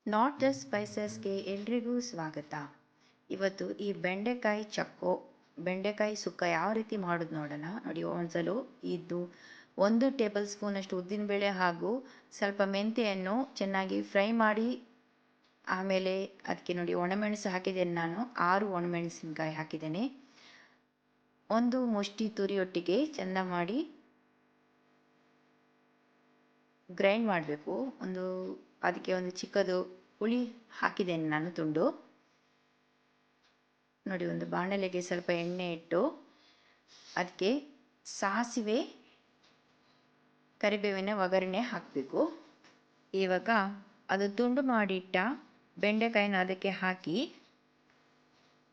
Not the ಸ್ಪೈಸಸ್ಗೆ ಎಲ್ರಿಗೂ ಸ್ವಾಗತ. ಇವತ್ತು ಈ ಬೆಂಡೆಕಾಯಿ ಸುಕ್ಕ ಯಾವ ರೀತಿ ಮಾಡೋದು ನೋಡೋಣ. ನೋಡಿ, ಒಂದ್ಸಲ ಇದು 1 ಟೇಬಲ್ ಸ್ಪೂನಷ್ಟು ಉದ್ದಿನಬೇಳೆ ಹಾಗೂ ಸ್ವಲ್ಪ ಮೆಂತೆಯನ್ನು ಚೆನ್ನಾಗಿ ಫ್ರೈ ಮಾಡಿ, ಆಮೇಲೆ ಅದಕ್ಕೆ ನೋಡಿ ಒಣಮೆಣಸು ಹಾಕಿದ್ದೇನೆ. ನಾನು 6 ಒಣಮೆಣಸಿನ್ಕಾಯಿ ಹಾಕಿದ್ದೇನೆ. ಒಂದು ಮುಷ್ಟಿ ತುರಿಯೊಟ್ಟಿಗೆ ಚೆಂದ ಮಾಡಿ ಗ್ರೈಂಡ್ ಮಾಡಬೇಕು. ಅದಕ್ಕೆ ಒಂದು ಚಿಕ್ಕದು ಹುಳಿ ಹಾಕಿದ್ದೇನೆ ನಾನು, ತುಂಡು. ನೋಡಿ, ಒಂದು ಬಾಣಲೆಗೆ ಸ್ವಲ್ಪ ಎಣ್ಣೆ ಇಟ್ಟು ಅದಕ್ಕೆ ಸಾಸಿವೆ, ಕರಿಬೇವಿನ ಒಗ್ಗರಣೆ ಹಾಕಬೇಕು. ಇವಾಗ ಅದು ತುಂಡು ಮಾಡಿಟ್ಟ ಬೆಂಡೆಕಾಯಿನ ಅದಕ್ಕೆ ಹಾಕಿ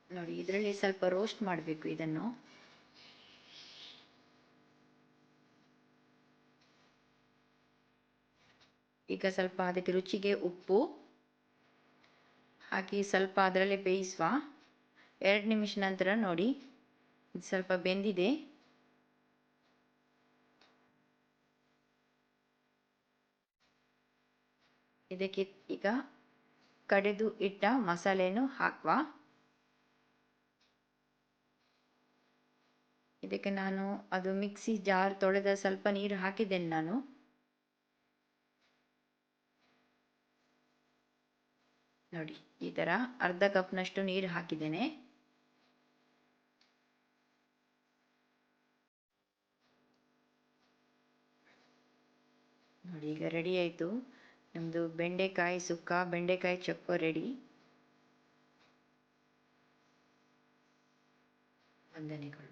ನೋಡಿ, ಇದರಲ್ಲಿ ಸ್ವಲ್ಪ ರೋಸ್ಟ್ ಮಾಡಬೇಕು ಇದನ್ನು. ಈಗ ಸ್ವಲ್ಪ ಅದಕ್ಕೆ ರುಚಿಗೆ ಉಪ್ಪು ಹಾಕಿ ಸ್ವಲ್ಪ ಅದರಲ್ಲೇ ಬೇಯಿಸುವ. 2 ನಿಮಿಷ ನಂತರ ನೋಡಿ, ಇದು ಸ್ವಲ್ಪ ಬೆಂದಿದೆ. ಇದಕ್ಕೆ ಈಗ ಕಡೆದು ಇಟ್ಟ ಮಸಾಲೆಯನ್ನು ಹಾಕುವ. ಇದಕ್ಕೆ ನಾನು ಅದು ಮಿಕ್ಸಿ ಜಾರ್ ತೊಳೆದ ಸ್ವಲ್ಪ ನೀರು ಹಾಕಿದ್ದೇನೆ ನಾನು. ನೋಡಿ, ಈ ಥರ ಅರ್ಧ ಕಪ್ನಷ್ಟು ನೀರು ಹಾಕಿದ್ದೇನೆ. ನೋಡಿ, ಈಗ ರೆಡಿ ಆಯಿತು ನಮ್ಮದು ಬೆಂಡೆಕಾಯಿ ಸುಕ್ಕ, ಬೆಂಡೆಕಾಯಿ ಚೊಕ್ಕ ರೆಡಿ. ವಂದನೆಗಳು.